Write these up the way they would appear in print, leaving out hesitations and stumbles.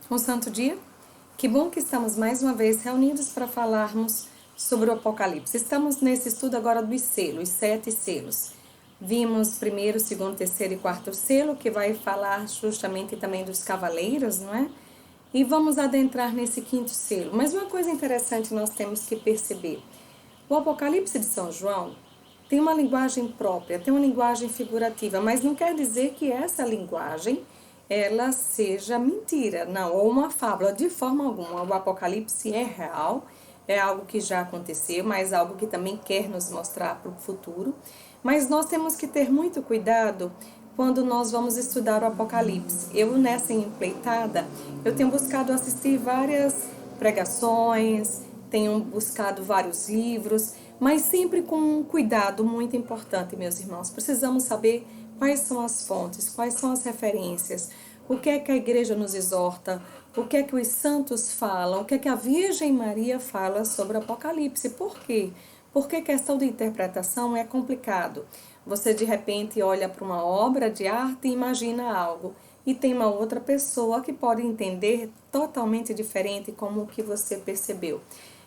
Um santo dia. Que bom que estamos mais uma vez reunidos para falarmos sobre o Apocalipse. Estamos nesse estudo agora dos selos, os 7 selos. Vimos primeiro, segundo, terceiro e quarto selo, que vai falar justamente também dos cavaleiros, não é? E vamos adentrar nesse quinto selo. Mas uma coisa interessante nós temos que perceber. O Apocalipse de São João tem uma linguagem própria, tem uma linguagem figurativa, mas não quer dizer que essa linguagem ela seja mentira, não, ou uma fábula, de forma alguma. O Apocalipse é real, é algo que já aconteceu, mas algo que também quer nos mostrar para o futuro. Mas nós temos que ter muito cuidado quando nós vamos estudar o Apocalipse. Eu, nessa empreitada, eu tenho buscado assistir várias pregações, tenho buscado vários livros, mas sempre com um cuidado muito importante, meus irmãos. Precisamos saber quais são as fontes, quais são as referências, o que é que a igreja nos exorta, o que é que os santos falam, o que é que a Virgem Maria fala sobre o Apocalipse. Por quê? Porque questão de interpretação é complicado. Você de repente olha para uma obra de arte e imagina algo, e tem uma outra pessoa que pode entender totalmente diferente como o que você percebeu.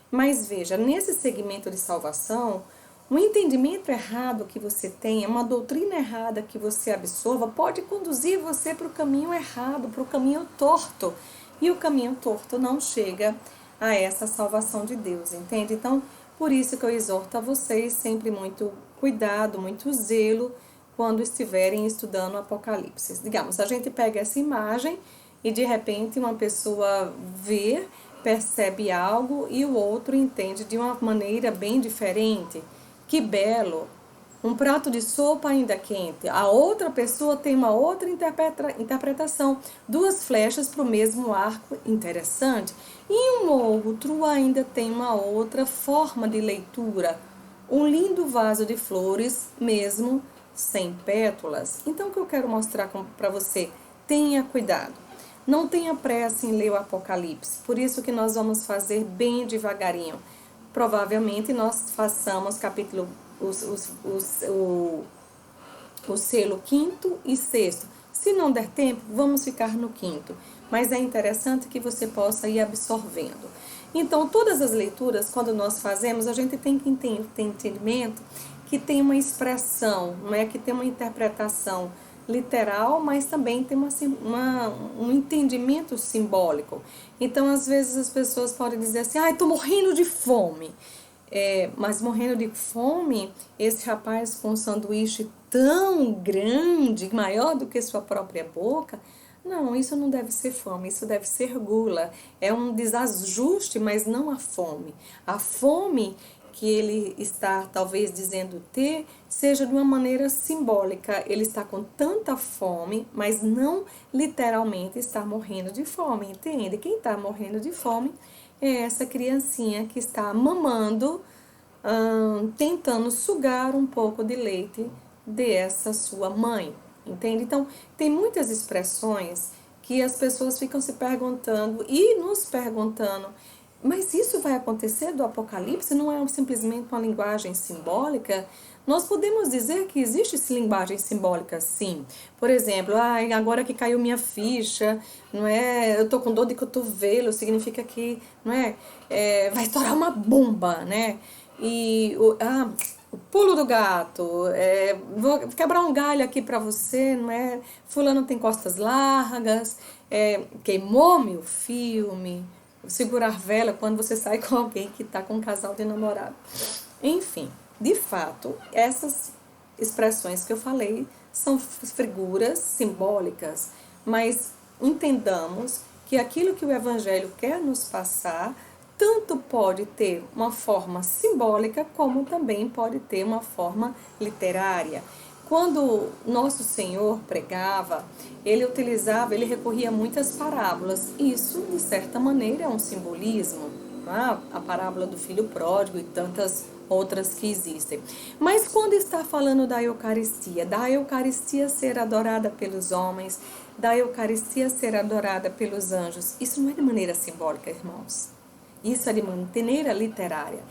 Mas veja, nesse segmento de salvação, um entendimento errado que você tenha, uma doutrina errada que você absorva, pode conduzir você para o caminho errado, para o caminho torto. E o caminho torto não chega a essa salvação de Deus, entende? Então, por isso que eu exorto a vocês sempre muito cuidado, muito zelo, quando estiverem estudando o Apocalipse. Digamos, a gente pega essa imagem e de repente uma pessoa vê, percebe algo e o outro entende de uma maneira bem diferente. Que belo! Um prato de sopa ainda quente. A outra pessoa tem uma outra interpretação. 2 flechas para o mesmo arco, interessante. E um outro ainda tem uma outra forma de leitura. Um lindo vaso de flores, mesmo sem pétalas. Então, o que eu quero mostrar para você? Tenha cuidado. Não tenha pressa em ler o Apocalipse. Por isso que nós vamos fazer bem devagarinho. Provavelmente nós façamos capítulo, o selo 5º e 6º. Se não der tempo, vamos ficar no 5º. Mas é interessante que você possa ir absorvendo. Então, todas as leituras, quando nós fazemos, a gente tem que ter entendimento que tem uma expressão, não é? Que tem uma interpretação literal, mas também tem um entendimento simbólico. Então, às vezes, as pessoas podem dizer assim, estou morrendo de fome. Mas morrendo de fome, esse rapaz com um sanduíche tão grande, maior do que sua própria boca, não, isso não deve ser fome, isso deve ser gula. É um desajuste, mas não a fome. A fome que ele está talvez dizendo ter, seja de uma maneira simbólica. Ele está com tanta fome, mas não literalmente está morrendo de fome, entende? Quem está morrendo de fome é essa criancinha que está mamando, tentando sugar um pouco de leite dessa sua mãe, entende? Então, tem muitas expressões que as pessoas ficam se perguntando e nos perguntando, mas isso vai acontecer do Apocalipse? Não é simplesmente uma linguagem simbólica? Nós podemos dizer que existe linguagem simbólica, sim. Por exemplo, agora que caiu minha ficha, não é? Eu tô com dor de cotovelo, significa que, não é? Vai estourar uma bomba, né? E o pulo do gato, vou quebrar um galho aqui pra você, não é? Fulano tem costas largas, queimou meu filme. Segurar vela quando você sai com alguém que está com um casal de namorado. Enfim, de fato, essas expressões que eu falei são figuras simbólicas, mas entendamos que aquilo que o Evangelho quer nos passar tanto pode ter uma forma simbólica como também pode ter uma forma literária. Quando nosso Senhor pregava, ele recorria a muitas parábolas. Isso, de certa maneira, é um simbolismo. A parábola do filho pródigo e tantas outras que existem. Mas quando está falando da Eucaristia ser adorada pelos homens, da Eucaristia ser adorada pelos anjos, isso não é de maneira simbólica, irmãos. Isso é de maneira literária.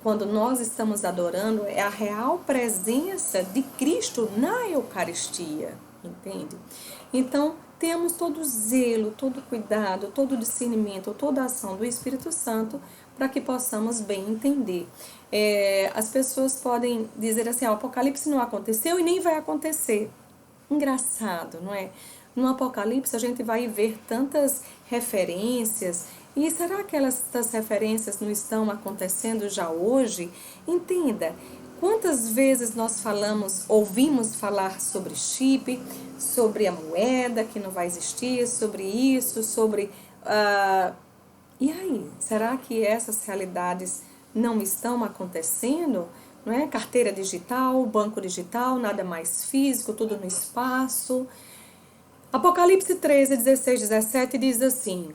Quando nós estamos adorando, é a real presença de Cristo na Eucaristia, entende? Então, tenhamos todo o zelo, todo o cuidado, todo o discernimento, toda a ação do Espírito Santo para que possamos bem entender. As pessoas podem dizer assim, o Apocalipse não aconteceu e nem vai acontecer. Engraçado, não é? No Apocalipse a gente vai ver tantas referências, e será que essas referências não estão acontecendo já hoje? Entenda, quantas vezes nós ouvimos falar sobre chip, sobre a moeda que não vai existir, sobre isso, sobre... E aí, será que essas realidades não estão acontecendo? Não é? Carteira digital, banco digital, nada mais físico, tudo no espaço. Apocalipse 13, 16, 17 diz assim: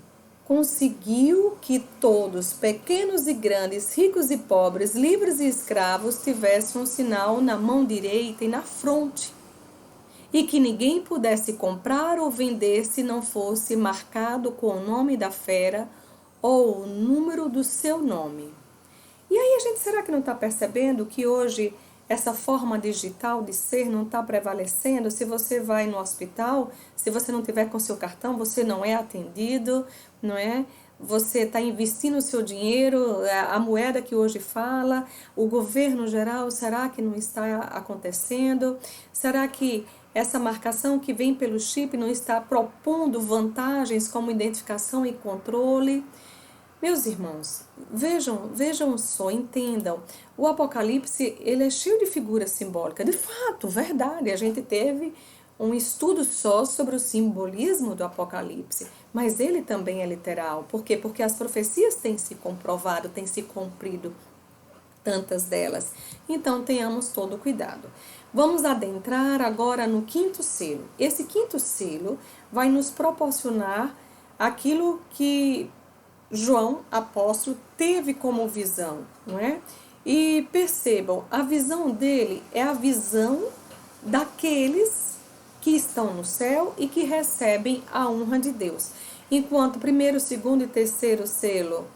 conseguiu que todos, pequenos e grandes, ricos e pobres, livres e escravos, tivessem um sinal na mão direita e na fronte, e que ninguém pudesse comprar ou vender se não fosse marcado com o nome da fera ou o número do seu nome. E aí será que não está percebendo que hoje essa forma digital de ser não está prevalecendo? Se você vai no hospital, se você não tiver com seu cartão, você não é atendido, não é? Você está investindo o seu dinheiro, a moeda que hoje fala, o governo geral, será que não está acontecendo? Será que essa marcação que vem pelo chip não está propondo vantagens como identificação e controle? Meus irmãos, vejam só, entendam, o Apocalipse ele é cheio de figuras simbólicas, de fato, verdade, a gente teve um estudo só sobre o simbolismo do Apocalipse, mas ele também é literal. Por quê? Porque as profecias têm se comprovado, têm se cumprido, tantas delas. Então tenhamos todo cuidado. Vamos adentrar agora no quinto selo. Esse quinto selo vai nos proporcionar aquilo que João, apóstolo, teve como visão, não é? E percebam, a visão dele é a visão daqueles que estão no céu e que recebem a honra de Deus. Enquanto o primeiro, segundo e terceiro selo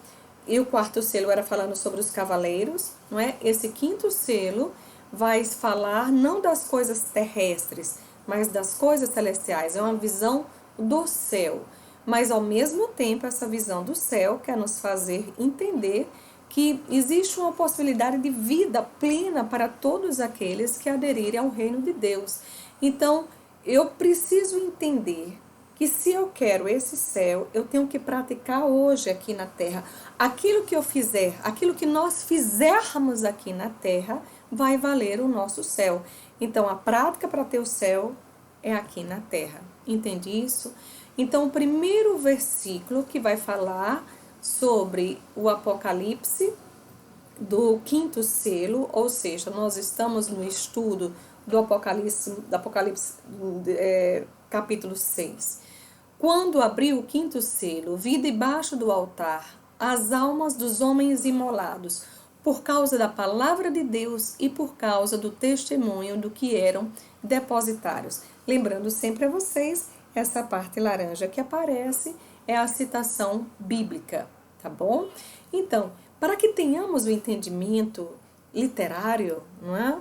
e o quarto selo era falando sobre os cavaleiros, não é? Esse quinto selo vai falar não das coisas terrestres, mas das coisas celestiais. É uma visão do céu. Mas, ao mesmo tempo, essa visão do céu quer nos fazer entender que existe uma possibilidade de vida plena para todos aqueles que aderirem ao reino de Deus. Então, eu preciso entender que se eu quero esse céu, eu tenho que praticar hoje aqui na terra. Aquilo que eu fizer, aquilo que nós fizermos aqui na terra, vai valer o nosso céu. Então, a prática para ter o céu é aqui na terra. Entende isso? Então, o primeiro versículo que vai falar sobre o Apocalipse do quinto selo, ou seja, nós estamos no estudo do Apocalipse capítulo 6. Quando abriu o quinto selo, vi debaixo do altar as almas dos homens imolados, por causa da palavra de Deus e por causa do testemunho do que eram depositários. Lembrando sempre a vocês, essa parte laranja que aparece é a citação bíblica, tá bom? Então, para que tenhamos o entendimento literário, não é?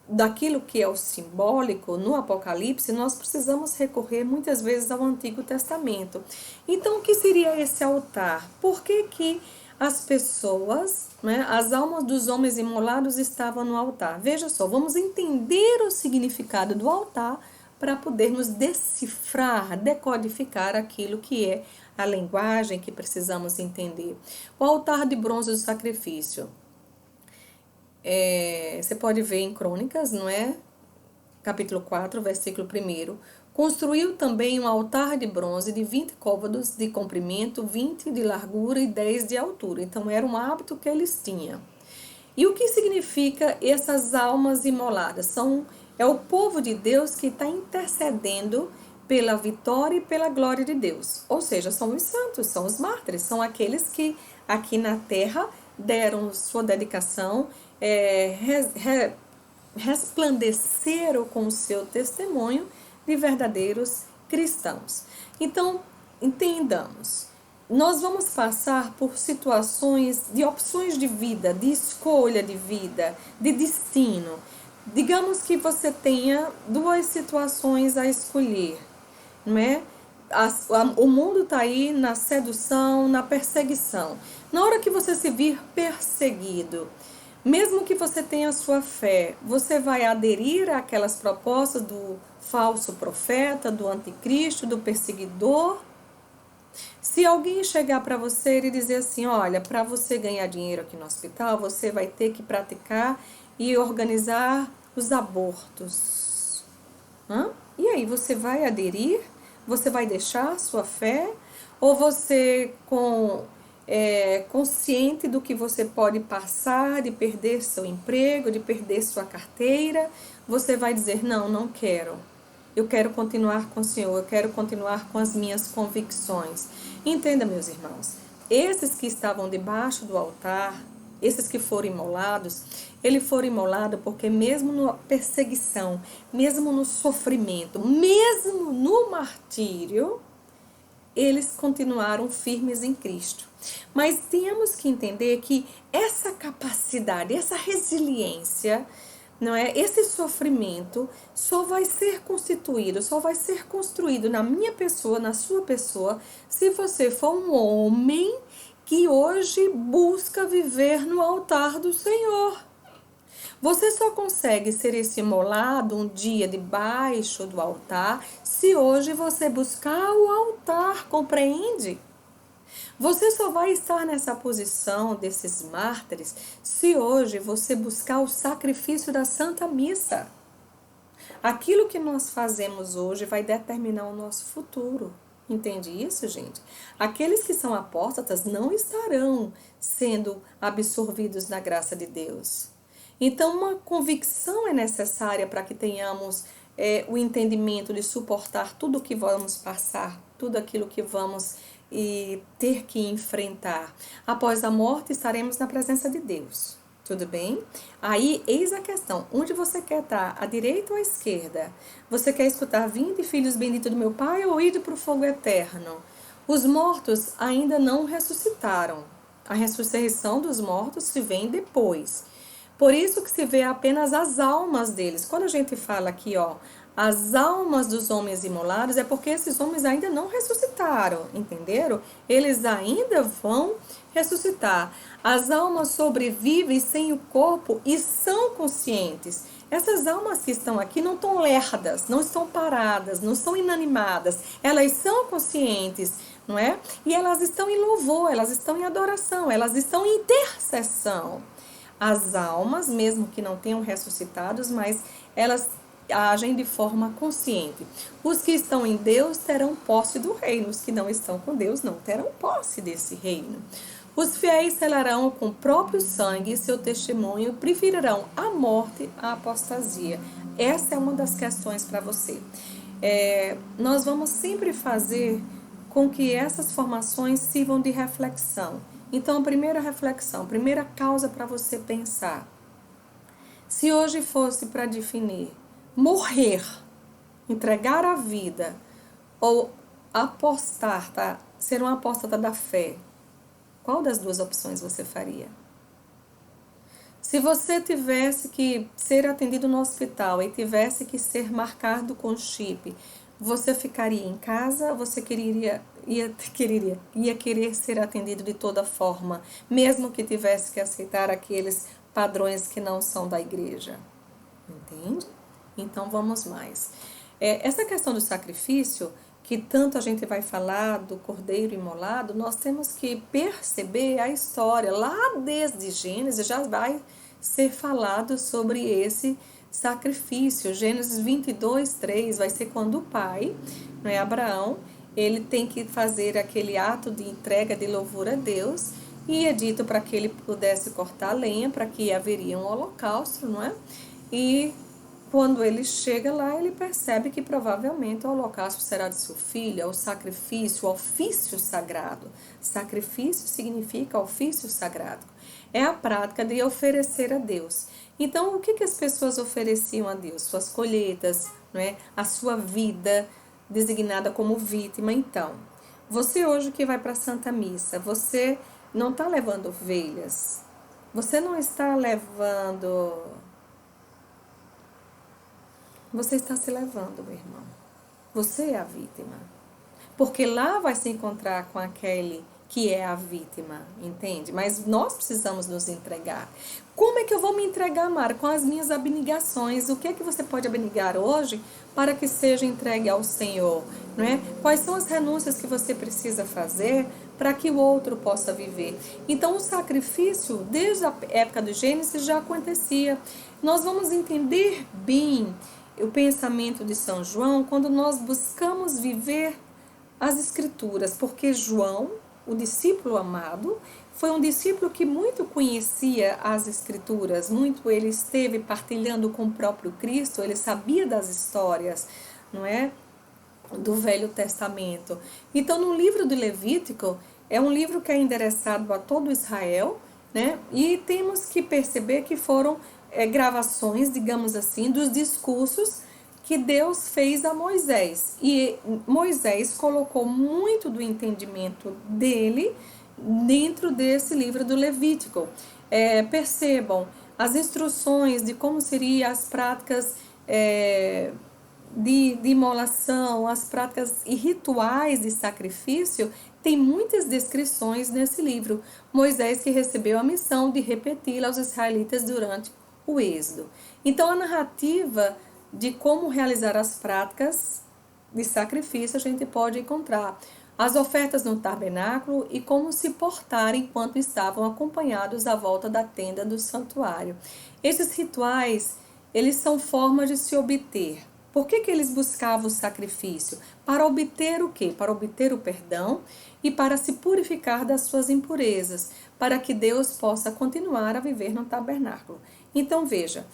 Daquilo que é o simbólico no Apocalipse, nós precisamos recorrer muitas vezes ao Antigo Testamento. Então, o que seria esse altar? Por que as pessoas, né, as almas dos homens imolados estavam no altar? Veja só, vamos entender o significado do altar para podermos decifrar, decodificar aquilo que é a linguagem que precisamos entender. O altar de bronze do sacrifício. Você pode ver em Crônicas, não é? Capítulo 4, versículo 1. Construiu também um altar de bronze de 20 côvados de comprimento, 20 de largura e 10 de altura. Então, era um hábito que eles tinham. E o que significa essas almas imoladas? É o povo de Deus que está intercedendo pela vitória e pela glória de Deus. Ou seja, são os santos, são os mártires, são aqueles que aqui na terra deram sua dedicação, resplandeceram com o seu testemunho de verdadeiros cristãos. Então, entendamos, nós vamos passar por situações de opções de vida, de escolha de vida, de destino. Digamos que você tenha duas situações a escolher, não é? O mundo está aí na sedução, na perseguição. Na hora que você se vir perseguido, mesmo que você tenha a sua fé, você vai aderir àquelas propostas do falso profeta, do anticristo, do perseguidor? Se alguém chegar para você e dizer assim, olha, para você ganhar dinheiro aqui no hospital, você vai ter que praticar e organizar os abortos. E aí, você vai aderir? Você vai deixar a sua fé? Ou você, consciente do que você pode passar, de perder seu emprego, de perder sua carteira, você vai dizer, não, não quero. Eu quero continuar com o Senhor, eu quero continuar com as minhas convicções. Entenda, meus irmãos, esses que estavam debaixo do altar, esses que foram imolados, eles foram imolados porque mesmo na perseguição, mesmo no sofrimento, mesmo no martírio, eles continuaram firmes em Cristo. Mas temos que entender que essa capacidade, essa resiliência, não é? Esse sofrimento só vai ser constituído, só vai ser construído na minha pessoa, na sua pessoa, se você for um homem que hoje busca viver no altar do Senhor. Você só consegue ser esse imolado um dia debaixo do altar se hoje você buscar o altar, compreende? Você só vai estar nessa posição desses mártires se hoje você buscar o sacrifício da Santa Missa. Aquilo que nós fazemos hoje vai determinar o nosso futuro. Entende isso, gente? Aqueles que são apóstatas não estarão sendo absorvidos na graça de Deus. Então, uma convicção é necessária para que tenhamos o entendimento de suportar tudo o que vamos passar, tudo aquilo que vamos ter que enfrentar. Após a morte, estaremos na presença de Deus. Tudo bem? Aí, eis a questão. Onde você quer estar? À direita ou à esquerda? Você quer escutar, vinde, filhos benditos do meu Pai, ou ide para o fogo eterno? Os mortos ainda não ressuscitaram. A ressurreição dos mortos se vem depois. Por isso que se vê apenas as almas deles. Quando a gente fala aqui, as almas dos homens imolados, é porque esses homens ainda não ressuscitaram, entenderam? Eles ainda vão ressuscitar. As almas sobrevivem sem o corpo e são conscientes. Essas almas que estão aqui não estão lerdas, não estão paradas, não são inanimadas. Elas são conscientes, não é? E elas estão em louvor, elas estão em adoração, elas estão em intercessão. As almas, mesmo que não tenham ressuscitados, mas elas agem de forma consciente. Os que estão em Deus terão posse do reino, os que não estão com Deus não terão posse desse reino. Os fiéis selarão com o próprio sangue seu testemunho, preferirão a morte à apostasia. Essa é uma das questões para você. Nós vamos sempre fazer com que essas formações sirvam de reflexão. Então, a primeira reflexão, a primeira causa para você pensar. Se hoje fosse para definir morrer, entregar a vida ou apostar, tá? Ser uma apóstata da fé, qual das duas opções você faria? Se você tivesse que ser atendido no hospital e tivesse que ser marcado com chip, você ficaria em casa? Você ia querer ser atendido de toda forma, mesmo que tivesse que aceitar aqueles padrões que não são da igreja? Entende? Então vamos mais. Essa questão do sacrifício, que tanto a gente vai falar do cordeiro imolado, nós temos que perceber a história. Lá desde Gênesis já vai ser falado sobre esse sacrifício. Gênesis 22:3 vai ser quando o pai, não é, Abraão, ele tem que fazer aquele ato de entrega de louvor a Deus, e é dito para que ele pudesse cortar a lenha, para que haveria um holocausto, não é? E quando ele chega lá, ele percebe que provavelmente o holocausto será de seu filho, é o sacrifício, o ofício sagrado. Sacrifício significa ofício sagrado. É a prática de oferecer a Deus. Então, o que as pessoas ofereciam a Deus? Suas colheitas, não é? A sua vida designada como vítima. Então, você hoje que vai para a Santa Missa, você não está levando ovelhas, você não está levando... Você está se levando, meu irmão. Você é a vítima. porque lá vai se encontrar com aquele que é a vítima, entende? Mas nós precisamos nos entregar. Como é que eu vou me entregar, Mara? Com as minhas abnegações. O que é que você pode abnegar hoje para que seja entregue ao Senhor? Não é? Quais são as renúncias que você precisa fazer para que o outro possa viver? Então, o sacrifício, desde a época do Gênesis, já acontecia. Nós vamos entender bem o pensamento de São João quando nós buscamos viver as Escrituras, porque João, o discípulo amado, foi um discípulo que muito conhecia as Escrituras, muito ele esteve partilhando com o próprio Cristo, ele sabia das histórias, não é? Do Velho Testamento. Então, no livro do Levítico, é um livro que é endereçado a todo Israel, né? E temos que perceber que foram gravações, digamos assim, dos discursos que Deus fez a Moisés. E Moisés colocou muito do entendimento dele dentro desse livro do Levítico. Percebam as instruções de como seriam as práticas de imolação, as práticas e rituais de sacrifício, tem muitas descrições nesse livro. Moisés que recebeu a missão de repeti-la aos israelitas durante o Êxodo. Então, a narrativa de como realizar as práticas de sacrifício a gente pode encontrar as ofertas no tabernáculo e como se portar enquanto estavam acompanhados à volta da tenda do santuário. Esses rituais, eles são formas de se obter. Por que eles buscavam o sacrifício? Para obter o quê? Para obter o perdão e para se purificar das suas impurezas, para que Deus possa continuar a viver no tabernáculo. Então veja,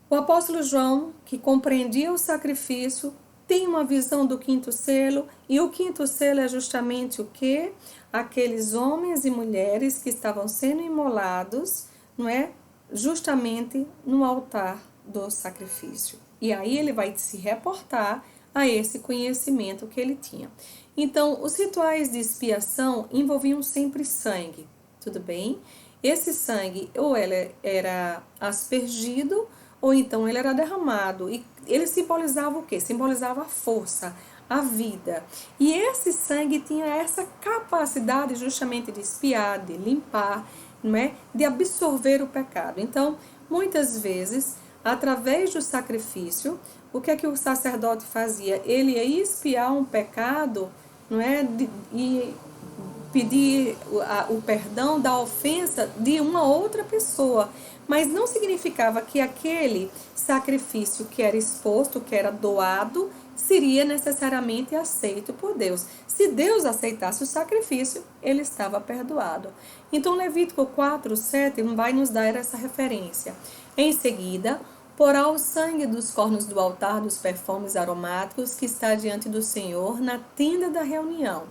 o apóstolo João, que compreendia o sacrifício, tem uma visão do quinto selo, e o quinto selo é justamente o quê? Aqueles homens e mulheres que estavam sendo imolados, não é? Justamente no altar do sacrifício. E aí ele vai se reportar a esse conhecimento que ele tinha. Então, os rituais de expiação envolviam sempre sangue, tudo bem? Esse sangue ou ele era aspergido ou então ele era derramado. E ele simbolizava o quê? Simbolizava a força, a vida. E esse sangue tinha essa capacidade justamente de expiar, de limpar, não é? De absorver o pecado. Então, muitas vezes, através do sacrifício, o que é que o sacerdote fazia? Ele ia expiar um pecado, não é? E pedir o perdão da ofensa de uma outra pessoa. Mas não significava que aquele sacrifício que era exposto, que era doado, seria necessariamente aceito por Deus. Se Deus aceitasse o sacrifício, ele estava perdoado. Então, Levítico 4:7 vai nos dar essa referência. Em seguida, porá o sangue dos cornos do altar dos perfumes aromáticos que está diante do Senhor na tenda da reunião,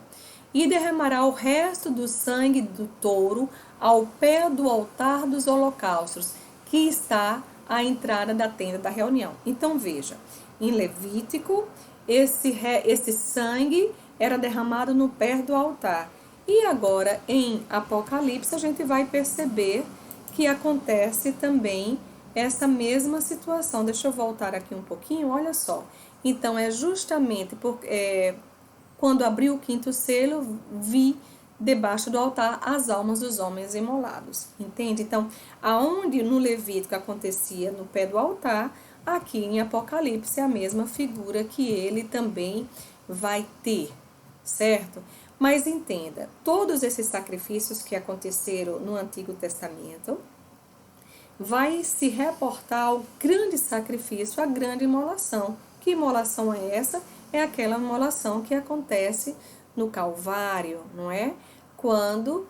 e derramará o resto do sangue do touro ao pé do altar dos holocaustos, que está à entrada da tenda da reunião. Então veja, em Levítico, esse sangue era derramado no pé do altar. E agora, em Apocalipse, a gente vai perceber que acontece também essa mesma situação. Deixa eu voltar aqui um pouquinho, olha só. Então, é justamente quando abriu o quinto selo, vi debaixo do altar as almas dos homens imolados. Entende? Então, aonde no Levítico acontecia no pé do altar, aqui em Apocalipse é a mesma figura que ele também vai ter, certo? Mas entenda, todos esses sacrifícios que aconteceram no Antigo Testamento vai se reportar ao grande sacrifício, a grande imolação. Que imolação é essa? É aquela imolação que acontece no Calvário, não é? Quando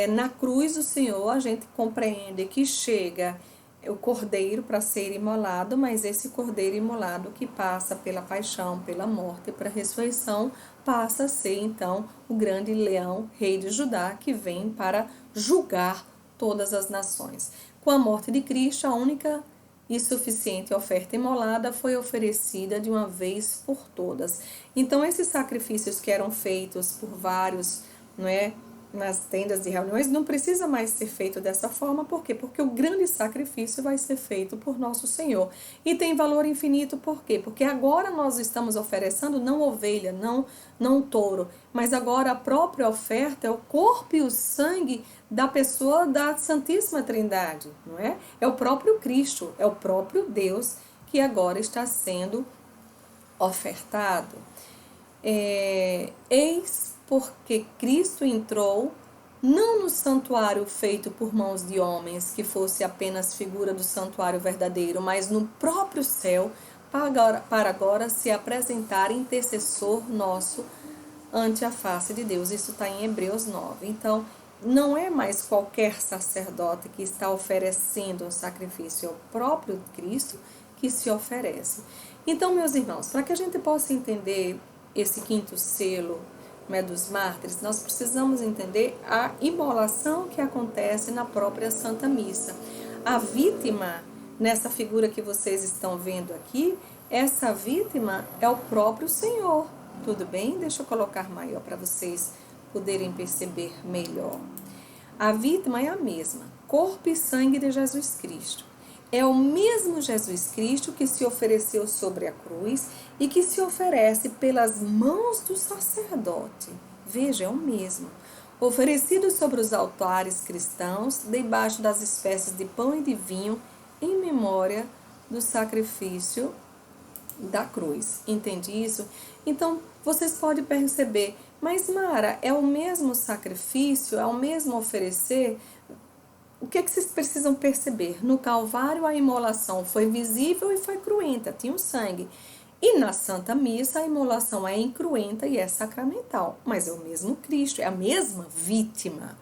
na cruz do Senhor a gente compreende que chega o cordeiro para ser imolado, mas esse cordeiro imolado que passa pela paixão, pela morte e para a ressurreição, passa a ser então o grande leão, rei de Judá, que vem para julgar todas as nações. Com a morte de Cristo, a única e suficiente oferta imolada foi oferecida de uma vez por todas. Então, esses sacrifícios que eram feitos por vários, não é, nas tendas de reuniões, não precisa mais ser feito dessa forma. Por quê? Porque o grande sacrifício vai ser feito por nosso Senhor. E tem valor infinito, por quê? Porque agora nós estamos oferecendo não ovelha, não touro, mas agora a própria oferta é o corpo e o sangue da pessoa da Santíssima Trindade, não é? É o próprio Cristo, é o próprio Deus que agora está sendo ofertado. Eis porque Cristo entrou não no santuário feito por mãos de homens, que fosse apenas figura do santuário verdadeiro, mas no próprio céu, para agora se apresentar intercessor nosso ante a face de Deus. Isso está em Hebreus 9. Então, não é mais qualquer sacerdote que está oferecendo um sacrifício, é o próprio Cristo que se oferece. Então, meus irmãos, para que a gente possa entender esse quinto selo, né, dos mártires, nós precisamos entender a imolação que acontece na própria Santa Missa. A vítima, nessa figura que vocês estão vendo aqui, essa vítima é o próprio Senhor. Tudo bem? Deixa eu colocar maior para vocês poderem perceber melhor. A vítima é a mesma, corpo e sangue de Jesus Cristo. É o mesmo Jesus Cristo que se ofereceu sobre a cruz e que se oferece pelas mãos do sacerdote. Veja, é o mesmo. Oferecido sobre os altares cristãos, debaixo das espécies de pão e de vinho, em memória do sacrifício da cruz. Entende isso? Então, vocês podem perceber, mas Mara, é o mesmo sacrifício, é o mesmo oferecer? O que vocês precisam perceber? No Calvário a imolação foi visível e foi cruenta, tinha o sangue. E na Santa Missa a imolação é incruenta e é sacramental, mas é o mesmo Cristo, é a mesma vítima.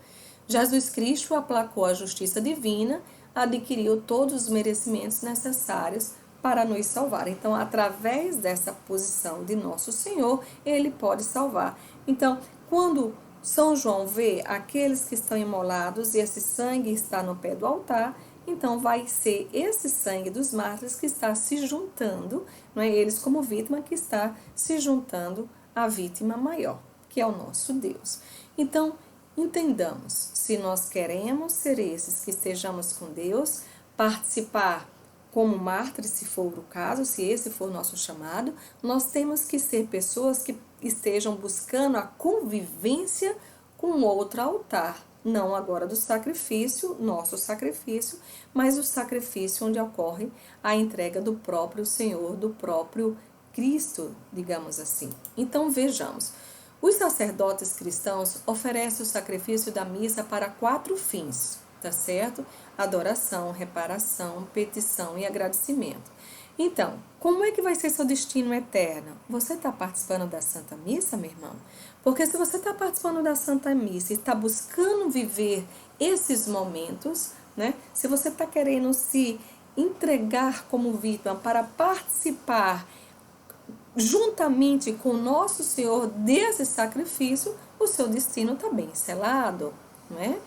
Jesus Cristo aplacou a justiça divina, adquiriu todos os merecimentos necessários para nos salvar. Então, através dessa posição de nosso Senhor, Ele pode salvar. Então, quando São João vê aqueles que estão imolados e esse sangue está no pé do altar, então vai ser esse sangue dos mártires que está se juntando, não é eles como vítima, que está se juntando à vítima maior, que é o nosso Deus. Então, entendamos, se nós queremos ser esses que estejamos com Deus, participar como mártires, se for o caso, se esse for o nosso chamado, nós temos que ser pessoas que estejam buscando a convivência com outro altar, não agora do sacrifício, nosso sacrifício, mas o sacrifício onde ocorre a entrega do próprio Senhor, do próprio Cristo, digamos assim. Então vejamos, os sacerdotes cristãos oferecem o sacrifício da missa para 4 fins, tá certo? Adoração, reparação, petição e agradecimento. Então, como é que vai ser seu destino eterno? Você está participando da Santa Missa, meu irmão? Porque se você está participando da Santa Missa e está buscando viver esses momentos, né? Se você está querendo se entregar como vítima para participar juntamente com o nosso Senhor desse sacrifício, o seu destino está bem selado, não é?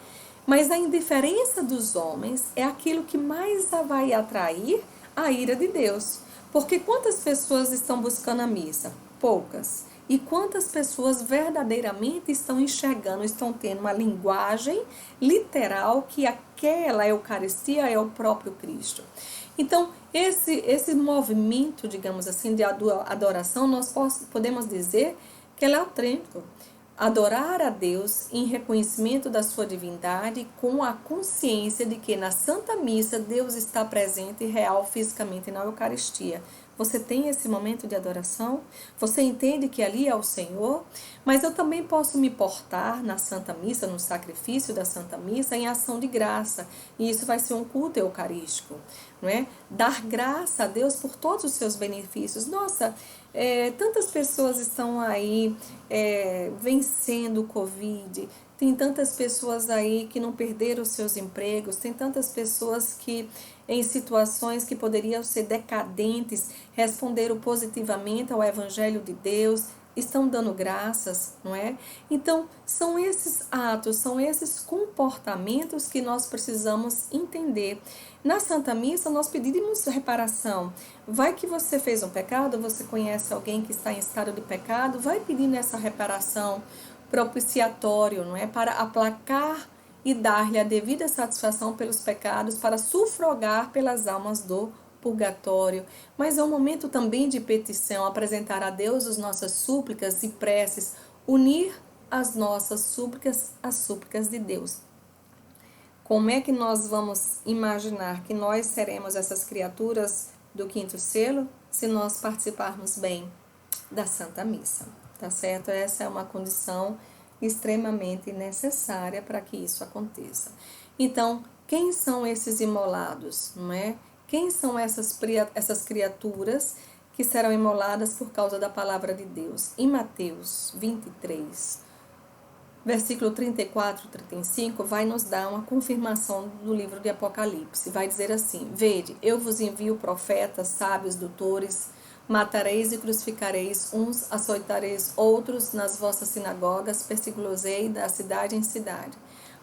Mas a indiferença dos homens é aquilo que mais vai atrair a ira de Deus. Porque quantas pessoas estão buscando a missa? Poucas. E quantas pessoas verdadeiramente estão enxergando, estão tendo uma linguagem literal que aquela Eucaristia é o próprio Cristo. Então, esse movimento, digamos assim, de adoração, nós podemos dizer que ele é autêntico. Adorar a Deus em reconhecimento da sua divindade, com a consciência de que na Santa Missa Deus está presente e real fisicamente na Eucaristia. Você tem esse momento de adoração? Você entende que ali é o Senhor? Mas eu também posso me portar na Santa Missa, no sacrifício da Santa Missa, em ação de graça. E isso vai ser um culto eucarístico, não é? Dar graça a Deus por todos os seus benefícios. Nossa, tantas pessoas estão aí vencendo o Covid, tem tantas pessoas aí que não perderam os seus empregos, tem tantas pessoas que em situações que poderiam ser decadentes, responderam positivamente ao Evangelho de Deus, estão dando graças, não é? Então, são esses atos, são esses comportamentos que nós precisamos entender. Na Santa Missa, nós pedimos reparação. Vai que você fez um pecado, você conhece alguém que está em estado de pecado, vai pedindo essa reparação propiciatório, não é? Para aplacar e dar-lhe a devida satisfação pelos pecados, para sufragar pelas almas do purgatório. Mas é um momento também de petição, apresentar a Deus as nossas súplicas e preces, unir as nossas súplicas às súplicas de Deus. Como é que nós vamos imaginar que nós seremos essas criaturas do quinto selo se nós participarmos bem da Santa Missa, tá certo? Essa é uma condição extremamente necessária para que isso aconteça. Então, quem são esses imolados, não é? Quem são essas criaturas que serão imoladas por causa da palavra de Deus? Em Mateus 23, versículo 34 e 35, vai nos dar uma confirmação do livro de Apocalipse. Vai dizer assim: Vede, eu vos envio profetas, sábios, doutores, matareis e crucificareis uns, açoitareis outros nas vossas sinagogas, persegui-los-ei da cidade em cidade,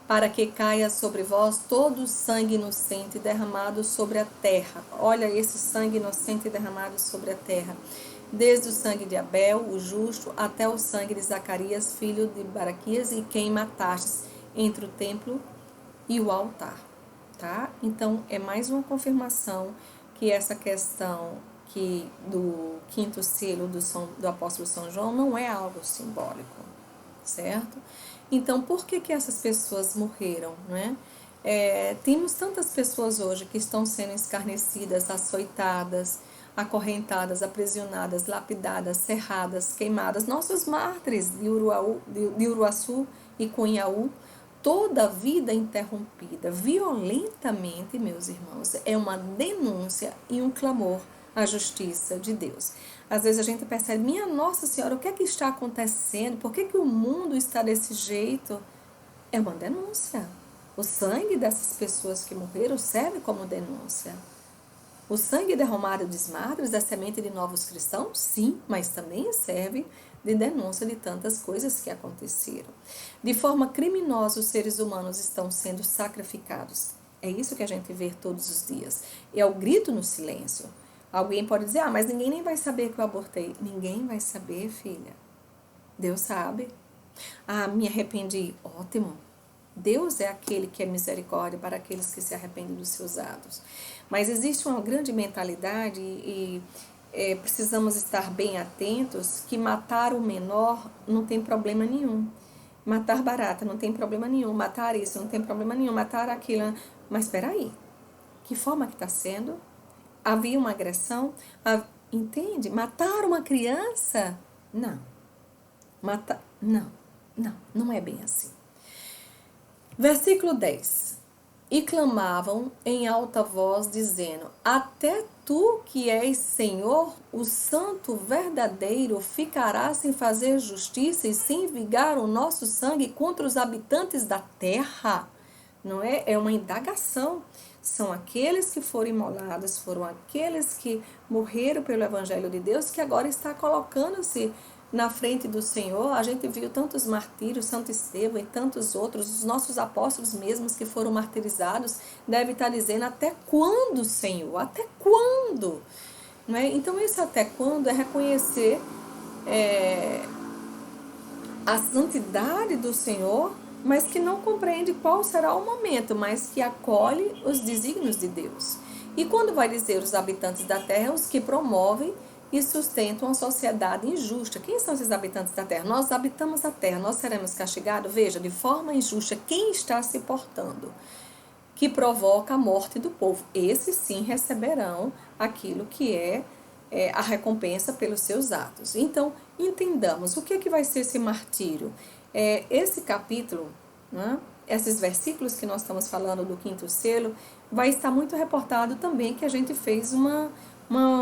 para que caia sobre vós todo o sangue inocente derramado sobre a terra. Olha esse sangue inocente derramado sobre a terra. Desde o sangue de Abel, o justo, até o sangue de Zacarias, filho de Baraquias, e quem matastes entre o templo e o altar. Tá? Então, é mais uma confirmação que essa questão que do quinto selo do apóstolo São João não é algo simbólico, certo? Então, por que essas pessoas morreram, né? Temos tantas pessoas hoje que estão sendo escarnecidas, açoitadas, acorrentadas, aprisionadas, lapidadas, serradas, queimadas. Nossos mártires de Uruaçu e Cunhaú, toda a vida interrompida violentamente, meus irmãos, é uma denúncia e um clamor à justiça de Deus. Às vezes a gente percebe, minha Nossa Senhora, o que é que está acontecendo? Por que o mundo está desse jeito? É uma denúncia. O sangue dessas pessoas que morreram serve como denúncia. O sangue derramado dos mártires é semente de novos cristãos? Sim, mas também serve de denúncia de tantas coisas que aconteceram. De forma criminosa, os seres humanos estão sendo sacrificados. É isso que a gente vê todos os dias. É o grito no silêncio. Alguém pode dizer, mas ninguém nem vai saber que eu abortei. Ninguém vai saber, filha. Deus sabe. Me arrependi. Ótimo. Deus é aquele que é misericórdia para aqueles que se arrependem dos seus atos. Mas existe uma grande mentalidade e precisamos estar bem atentos que matar o menor não tem problema nenhum. Matar barata não tem problema nenhum. Matar isso não tem problema nenhum. Matar aquilo. Mas espera aí. Que forma que está sendo? Havia uma agressão? Entende? Matar uma criança? Não. Não é bem assim. Versículo 10. E clamavam em alta voz, dizendo: Até tu que és Senhor, o santo verdadeiro, ficarás sem fazer justiça e sem vingar o nosso sangue contra os habitantes da terra? Não é? É uma indagação. São aqueles que foram imolados, foram aqueles que morreram pelo Evangelho de Deus, que agora está colocando-se na frente do Senhor. A gente viu tantos martírios, Santo Estevão e tantos outros, os nossos apóstolos mesmos que foram martirizados, deve estar dizendo, até quando, Senhor? Até quando? Não é? Então, esse até quando é reconhecer a santidade do Senhor, mas que não compreende qual será o momento, mas que acolhe os desígnios de Deus. E quando vai dizer os habitantes da terra, os que promovem e sustentam a sociedade injusta. Quem são esses habitantes da terra? Nós habitamos a terra, nós seremos castigados, veja, de forma injusta, quem está se portando, que provoca a morte do povo. Esses sim receberão aquilo que é a recompensa pelos seus atos. Então, entendamos, o que vai ser esse martírio? Esse capítulo, né, esses versículos que nós estamos falando do quinto selo, vai estar muito reportado também que a gente fez uma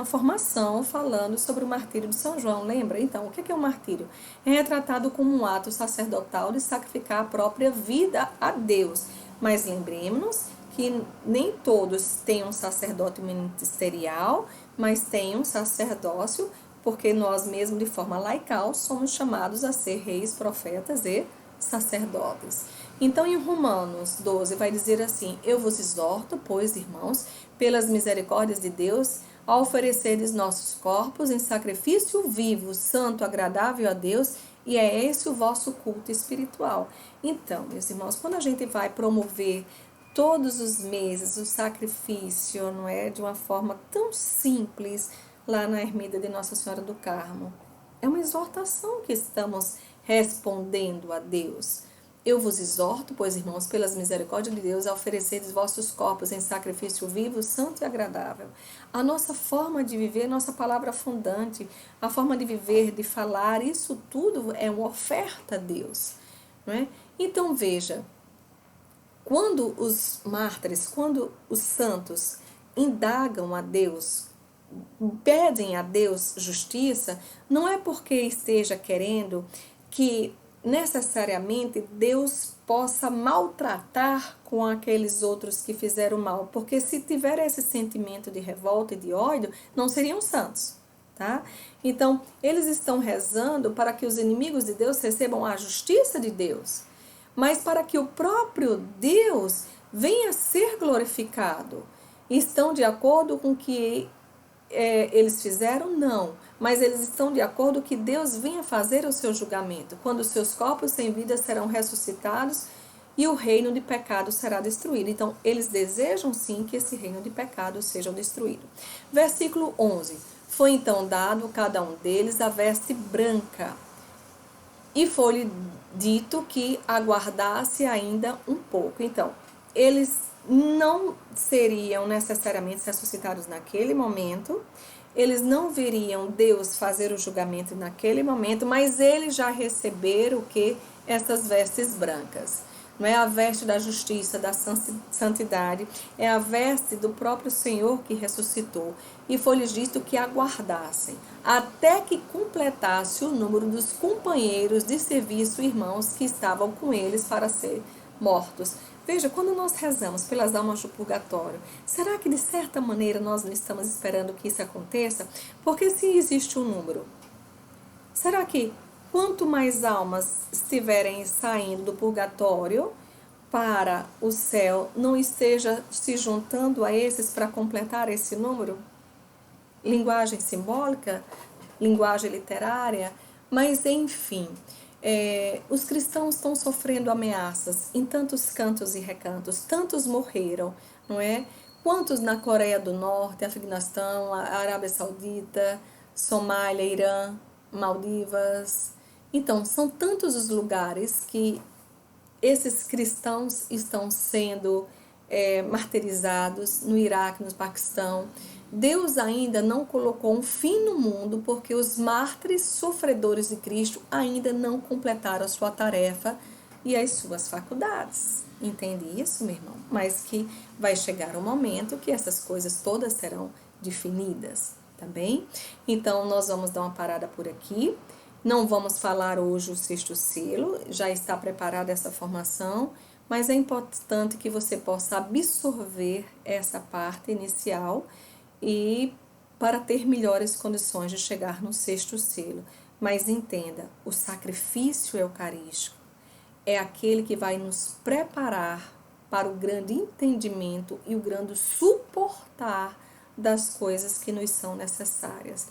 formação falando sobre o martírio de São João, lembra? Então, o que é o martírio? É retratado como um ato sacerdotal de sacrificar a própria vida a Deus. Mas lembremos que nem todos têm um sacerdote ministerial, mas têm um sacerdócio, porque nós mesmos, de forma laical, somos chamados a ser reis, profetas e sacerdotes. Então, em Romanos 12, vai dizer assim: Eu vos exorto, pois, irmãos, pelas misericórdias de Deus, a oferecerdes nossos corpos em sacrifício vivo, santo, agradável a Deus, E é esse o vosso culto espiritual. Então, meus irmãos, quando a gente vai promover todos os meses o sacrifício, não é, de uma forma tão simples lá na ermida de Nossa Senhora do Carmo, é uma exortação que estamos respondendo a Deus. Eu vos exorto, pois, irmãos, pelas misericórdias de Deus, a ofereceres vossos corpos em sacrifício vivo, santo e agradável. A nossa forma de viver, nossa palavra fundante, a forma de viver, de falar, isso tudo é uma oferta a Deus, não é? Então, veja, quando os mártires, quando os santos indagam a Deus, pedem a Deus justiça, não é porque esteja querendo que necessariamente Deus possa maltratar com aqueles outros que fizeram mal, porque se tiver esse sentimento de revolta e de ódio, não seriam santos, tá? Então, eles estão rezando para que os inimigos de Deus recebam a justiça de Deus, mas para que o próprio Deus venha a ser glorificado. Estão de acordo com o que eles fizeram? Não. Mas eles estão de acordo que Deus venha fazer o seu julgamento, quando os seus corpos sem vida serão ressuscitados e o reino de pecado será destruído. Então, eles desejam sim que esse reino de pecado seja destruído. Versículo 11. Foi então dado a cada um deles a veste branca, e foi-lhe dito que aguardasse ainda um pouco. Então, eles não seriam necessariamente ressuscitados naquele momento, eles não veriam Deus fazer o julgamento naquele momento, mas eles já receberam o que? Essas vestes brancas. Não é a veste da justiça, da santidade, é a veste do próprio Senhor que ressuscitou. E foi-lhes dito que aguardassem, até que completasse o número dos companheiros de serviço, irmãos que estavam com eles para ser mortos. Veja, quando nós rezamos pelas almas do purgatório, será que de certa maneira nós não estamos esperando que isso aconteça? Porque se existe um número, será que quanto mais almas estiverem saindo do purgatório para o céu, não esteja se juntando a esses para completar esse número? Linguagem simbólica, linguagem literária, mas enfim, os cristãos estão sofrendo ameaças em tantos cantos e recantos, tantos morreram, não é? Quantos na Coreia do Norte, Afeganistão, Arábia Saudita, Somália, Irã, Maldivas. Então, são tantos os lugares que esses cristãos estão sendo martirizados, no Iraque, no Paquistão. Deus ainda não colocou um fim no mundo porque os mártires sofredores de Cristo ainda não completaram a sua tarefa e as suas faculdades. Entende isso, meu irmão? Mas que vai chegar um momento que essas coisas todas serão definidas, tá bem? Então, nós vamos dar uma parada por aqui. Não vamos falar hoje o sexto selo, já está preparada essa formação, mas é importante que você possa absorver essa parte inicial e para ter melhores condições de chegar no sexto selo. Mas entenda, o sacrifício eucarístico é aquele que vai nos preparar para o grande entendimento e o grande suportar das coisas que nos são necessárias.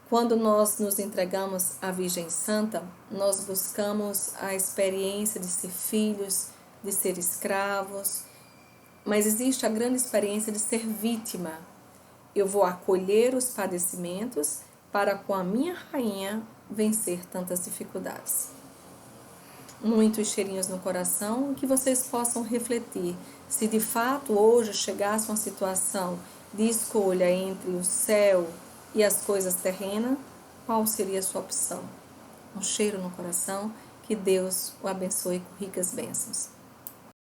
Quando nós nos entregamos à Virgem Santa, nós buscamos a experiência de ser filhos, de ser escravos, mas existe a grande experiência de ser vítima. Eu vou acolher os padecimentos para com a minha rainha vencer tantas dificuldades. Muitos cheirinhos no coração, que vocês possam refletir se de fato hoje chegasse uma situação de escolha entre o céu e as coisas terrenas, qual seria a sua opção? Um cheiro no coração, que Deus o abençoe com ricas bênçãos.